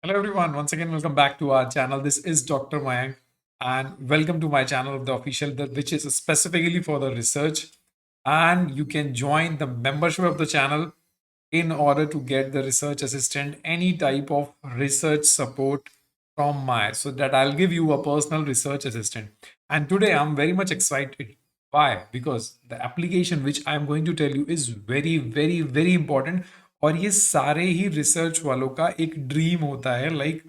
Hello everyone, once again welcome back to our channel. This is Dr. Mayank and welcome to my channel of the official which is specifically for the research, and you can join the membership of the channel in order to get the research assistant any type of research support from my so that I'll give you a personal research assistant. And today I'm very much excited. Why? Because the application which I'm going to tell you is very very very important, और ये सारे ही research वालों का एक dream होता है, like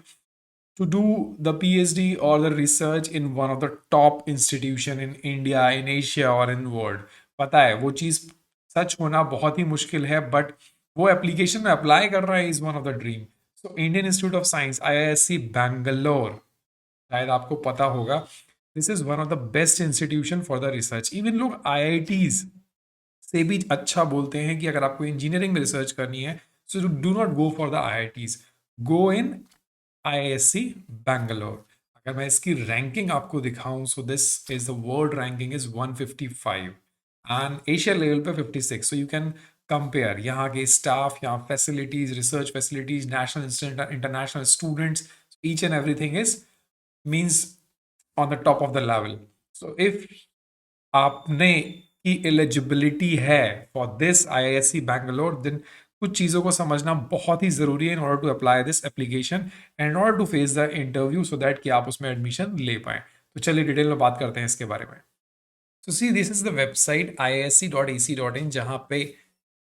to do the PhD or the research in one of the top institution in India, in Asia or in world. पता है वो चीज़ सच होना बहुत ही मुश्किल है, बट वो एप्लीकेशन में अप्लाई कर रहा है is one of the dream. So Indian institute of science IISc Bangalore, शायद आपको पता होगा, this is one of the best institution for the research. Even लोग IITs से भी अच्छा बोलते हैं कि अगर आपको इंजीनियरिंग में रिसर्च करनी है, so do not go for the IITs, go in IISc Bangalore. अगर मैं इसकी रैंकिंग आपको दिखाऊं, so this is the world ranking is 155 and Asia level पे 56. सो यू कैन कंपेयर यहाँ के स्टाफ, यहाँ facilities, research facilities, national international students, each and everything is means on the top of the level. So if आपने की eligibility है for this IISc Bangalore, then कुछ चीज़ों को समझना बहुत ही ज़रूरी है in order to apply this application and in order to face the interview, so that कि आप उसमें एडमिशन ले पाएँ. तो चलिए डिटेल में बात करते हैं इसके बारे में. तो see this is the website iisc.ac.in, जहाँ पे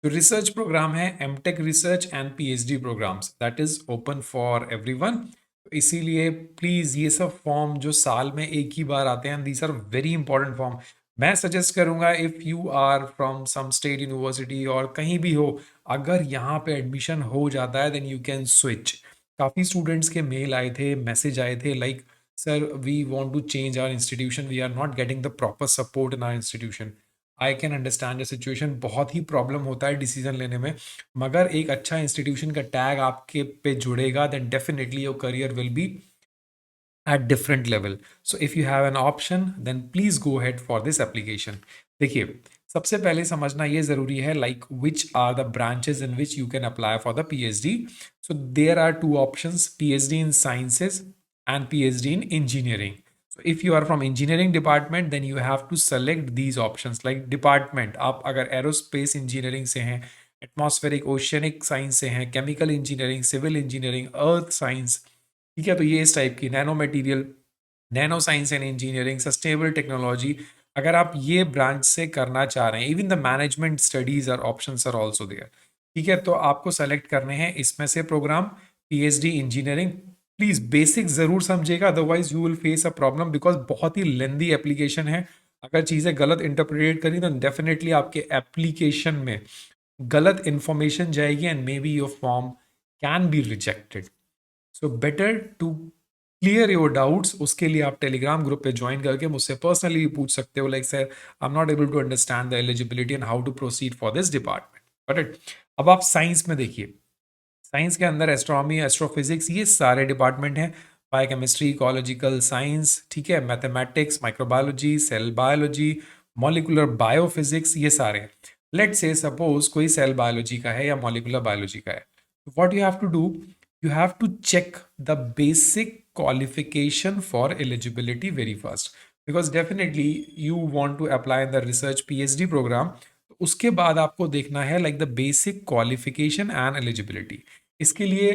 जो रिसर्च प्रोग्राम है M Tech research and PhD programs, that is open for everyone. तो इसीलिए प्लीज़ ये सब फॉर्म जो साल में एक ही बार आते हैं, these are very important form. मैं सजेस्ट करूंगा if you are from some state university और कहीं भी हो, अगर यहाँ पे एडमिशन हो जाता है देन यू कैन स्विच. काफ़ी स्टूडेंट्स के मेल आए थे, मैसेज आए थे, like sir we want to change our institution, we are not getting the proper support in our institution. I can understand the situation, बहुत ही प्रॉब्लम होता है डिसीजन लेने में, मगर एक अच्छा इंस्टीट्यूशन का टैग आपके पे जुड़ेगा then definitely your career will be at different level. So if you have an option then please go ahead for this application. देखिए, सबसे पहले समझना ये ज़रूरी है like which are the branches in which you can apply for the PhD. So there are two options, PhD in sciences and PhD in engineering. So if you are from engineering department then you have to select these options. Like department, आप अगर aerospace engineering से हैं, atmospheric oceanic science से हैं, chemical engineering, civil engineering, earth science, ठीक है, तो ये इस टाइप की nano material, nano science and engineering, sustainable technology, अगर आप ये ब्रांच से करना चाह रहे हैं, even the management studies are options are also there. ठीक है, तो आपको सेलेक्ट करने हैं इसमें से program PhD engineering. Please basic ज़रूर समझिएगा, otherwise you will face a problem because बहुत ही लेंदी एप्लीकेशन है. अगर चीज़ें गलत इंटरप्रेट करी तो डेफिनेटली आपके एप्लीकेशन में गलत इंफॉर्मेशन जाएगी and may be your form can be rejected. So better to clear your doubts, उसके लिए आप टेलीग्राम ग्रुप पे ज्वाइन करके मुझसे पर्सनली पूछ सकते हो, like sir I am not able to understand the eligibility and how to proceed for this department. But अब आप साइंस में देखिए, साइंस के अंदर एस्ट्रोनॉमी, एस्ट्रोफिजिक्स, ये सारे डिपार्टमेंट हैं. बायोकेमिस्ट्री, इकोलॉजिकल साइंस, ठीक है, mathematics, microbiology, cell biology, molecular biophysics, ये सारे. लेट से सपोज कोई सेल बायोलॉजी का है या मॉलिकुलर बायोलॉजी का है, what you have to do, you have to check the basic qualification for eligibility very first, because definitely you want to apply in the research PhD program. तो उसके बाद आपको देखना है like the basic qualification and eligibility. इसके लिए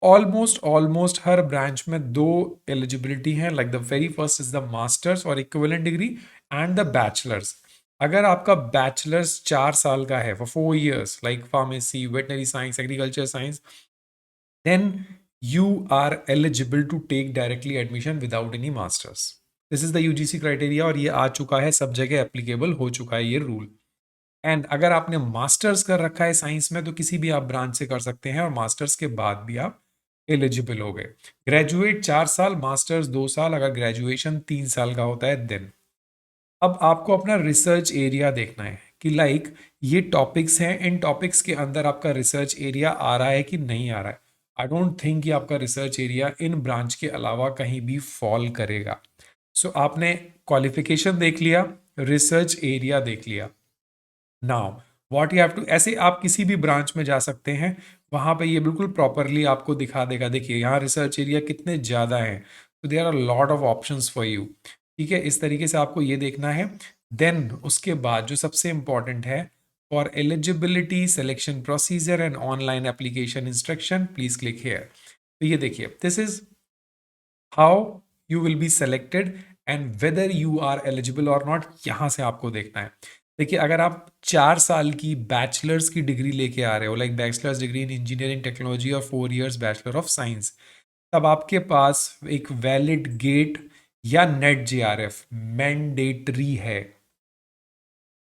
almost हर branch में दो एलिजिबिलिटी हैं, like the very first is the masters और equivalent degree and the bachelors. अगर आपका बैचलर्स 4 साल का है for 4 years, like pharmacy, veterinary science, agriculture science, then you are eligible to take directly admission without any masters. This is the UGC criteria और ये आ चुका है, सब जगह एप्लीकेबल हो चुका है ये रूल. एंड अगर आपने मास्टर्स कर रखा है साइंस में तो किसी भी आप ब्रांच से कर सकते हैं और मास्टर्स के बाद भी आप एलिजिबल हो गए. ग्रेजुएट 4 साल, मास्टर्स 2 साल, अगर ग्रेजुएशन 3 साल का होता है देन. अब आपको अपना रिसर्च एरिया देखना है कि लाइक ये टॉपिक्स हैं, इन टॉपिक्स के अंदर आपका रिसर्च एरिया आ रहा है कि नहीं आ रहा है. आई डोंट थिंक कि आपका रिसर्च एरिया इन ब्रांच के अलावा कहीं भी फॉल करेगा. सो आपने क्वालिफिकेशन देख लिया, रिसर्च एरिया देख लिया. Now what you have to, ऐसे आप किसी भी ब्रांच में जा सकते हैं, वहां पे ये बिल्कुल प्रॉपरली आपको दिखा देगा। देखिए यहाँ रिसर्च एरिया कितने ज़्यादा हैं, तो there are lot of options for you. ठीक है, इस तरीके से आपको ये देखना है। देन उसके बाद जो सबसे इंपॉर्टेंट है, for eligibility selection procedure and online application instruction please click here. तो ये देखिए, this is how you will be selected and whether you are eligible और नॉट, यहां से आपको देखना है। देखिए अगर आप 4 साल की बैचलर्स की डिग्री लेके आ रहे हो, like bachelors degree in engineering technology और 4 इयर्स बैचलर ऑफ साइंस, तब आपके पास एक वैलिड गेट या नेट जेआरएफ मैंडेटरी है।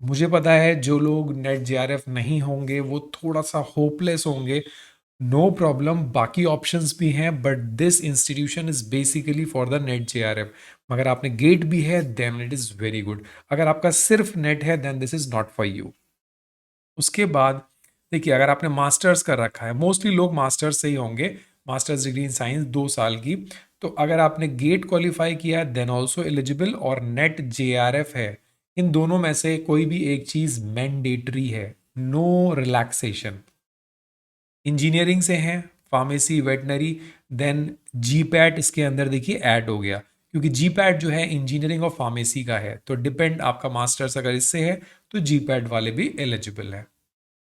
मुझे पता है जो लोग नेट जेआरएफ नहीं होंगे वो थोड़ा सा होपलेस होंगे, नो प्रॉब्लम, बाकी ऑप्शंस भी हैं, but this institution is basically for the NET JRF. मगर आपने गेट भी है then it is very good. अगर आपका सिर्फ नेट है then this is not for you. उसके बाद देखिए अगर आपने मास्टर्स कर रखा है, मोस्टली लोग मास्टर्स से ही होंगे, मास्टर्स डिग्री इन साइंस 2 साल की, तो अगर आपने गेट क्वालिफाई किया है देन ऑल्सो एलिजिबल, और नेट जेआरएफ है, इन दोनों में से कोई भी एक चीज मैंडेटरी है, नो रिलैक्सेशन। इंजीनियरिंग से हैं, फार्मेसी, वेटनरी, देन जीपैट इसके अंदर देखिए ऐड हो गया, क्योंकि जीपैट जो है इंजीनियरिंग और फार्मेसी का है, तो डिपेंड आपका मास्टर्स अगर इससे है तो जीपैट वाले भी एलिजिबल है।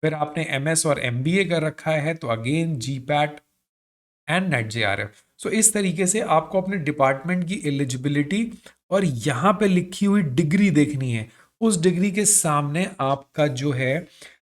फिर आपने एमएस और एमबीए कर रखा है तो again GPAT and NET JRF. So इस तरीके से आपको अपने डिपार्टमेंट की एलिजिबिलिटी और यहाँ पे लिखी हुई डिग्री देखनी है। उस डिग्री के सामने आपका जो है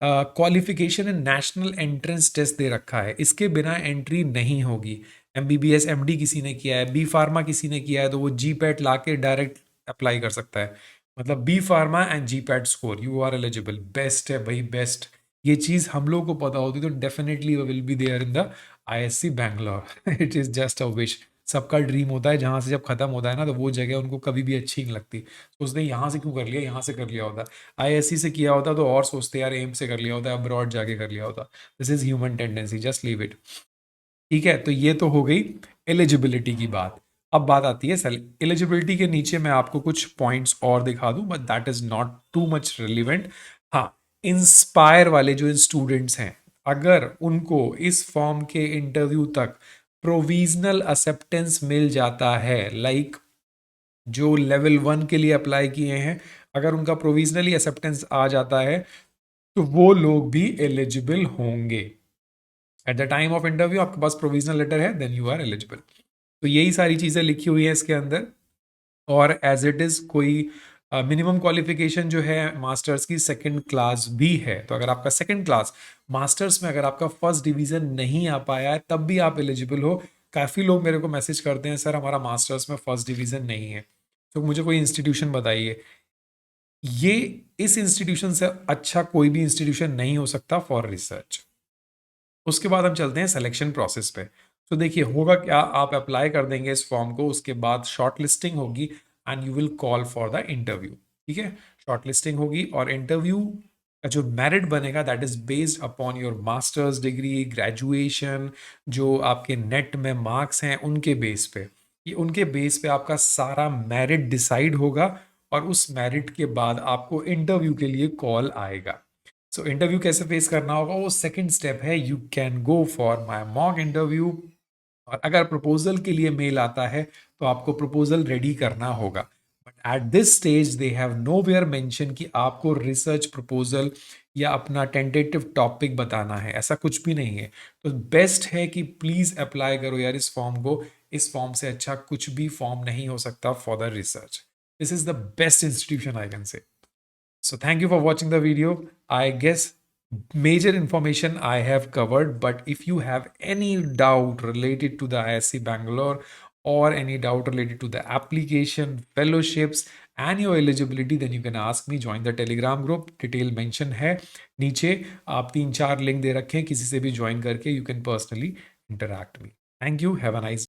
qualification and national entrance test दे रखा है, इसके बिना एंट्री नहीं होगी। एमबीबीएस एमडी किसी ने किया है, बी फार्मा किसी ने किया है, तो वो जी पैट ला के डायरेक्ट अप्लाई कर सकता है। मतलब B pharma and GPAT score, you are eligible, best है भाई, बेस्ट। ये चीज़ हम लोग को पता होती तो definitely will be there in the IISc Bangalore. It is just a wish. सबका ड्रीम होता है, जहाँ से जब खत्म होता है ना तो वो जगह उनको कभी भी अच्छी नहीं लगती, सोचते हैं यहाँ से क्यों कर लिया, यहाँ से कर लिया होता। आईएससी से किया होता तो और सोचते यार एम से कर लिया होता, अब्रॉड जाके कर लिया होता। This is human tendency, just leave it. ठीक है, तो ये तो हो गई एलिजिबिलिटी की बात। अब बात आती है एलिजिबिलिटी के नीचे मैं आपको कुछ पॉइंट्स और दिखा दूं, but that is not too much relevant. हाँ, इंस्पायर वाले जो स्टूडेंट्स हैं, अगर उनको इस फॉर्म के इंटरव्यू तक प्रोविजनल एक्सेप्टेंस मिल जाता है, लाइक जो लेवल 1 के लिए अप्लाई किए हैं, अगर उनका प्रोविजनली एक्सेप्टेंस आ जाता है तो वो लोग भी एलिजिबल होंगे। At the time of interview आपके पास प्रोविजनल लेटर है देन यू आर एलिजिबल। तो यही सारी चीज़ें लिखी हुई है इसके अंदर। और एज इट इज़ कोई मिनिमम क्वालिफिकेशन जो है मास्टर्स की सेकंड क्लास भी है, तो अगर आपका सेकंड क्लास मास्टर्स में अगर आपका फर्स्ट डिवीज़न नहीं आ पाया है तब भी आप एलिजिबल हो। काफ़ी लोग मेरे को मैसेज करते हैं सर हमारा मास्टर्स में फर्स्ट डिवीज़न नहीं है, तो मुझे कोई इंस्टीट्यूशन बताइए। ये इस इंस्टीट्यूशन से अच्छा कोई भी इंस्टीट्यूशन नहीं हो सकता फॉर रिसर्च। उसके बाद हम चलते हैं सिलेक्शन प्रोसेस पे। तो देखिए होगा क्या, आप अप्लाई कर देंगे इस फॉर्म को, उसके बाद शॉर्ट लिस्टिंग होगी and you will call for the interview. ठीक है, शॉर्ट लिस्टिंग होगी और इंटरव्यू का जो मेरिट बनेगा that is based upon your masters degree, graduation, जो आपके नेट में मार्क्स हैं उनके बेस पे। ये उनके बेस पे आपका सारा मेरिट डिसाइड होगा और उस मेरिट के बाद आपको इंटरव्यू के लिए कॉल आएगा। सो इंटरव्यू कैसे फेस करना होगा, वो सेकंड स्टेप है, you can go for my mock interview. और अगर प्रपोजल के लिए मेल आता है तो आपको प्रपोजल रेडी करना होगा, but at this stage they have nowhere mention कि आपको रिसर्च प्रपोजल या अपना टेंटेटिव टॉपिक बताना है, ऐसा कुछ भी नहीं है। तो बेस्ट है कि प्लीज अप्लाई करो यार इस फॉर्म को, इस फॉर्म से अच्छा कुछ भी फॉर्म नहीं हो सकता for the research. This is the best institution I can say. So thank you for watching the video. I guess major information I have covered, but if you have any doubt related to the ISC Bangalore or any doubt related to the application, fellowships and your eligibility, then you can ask me. Join the Telegram group. Detail mention है नीचे, आप 3-4 link दे रखे हैं, किसी से भी join करके you can personally interact me. Thank you. Have a nice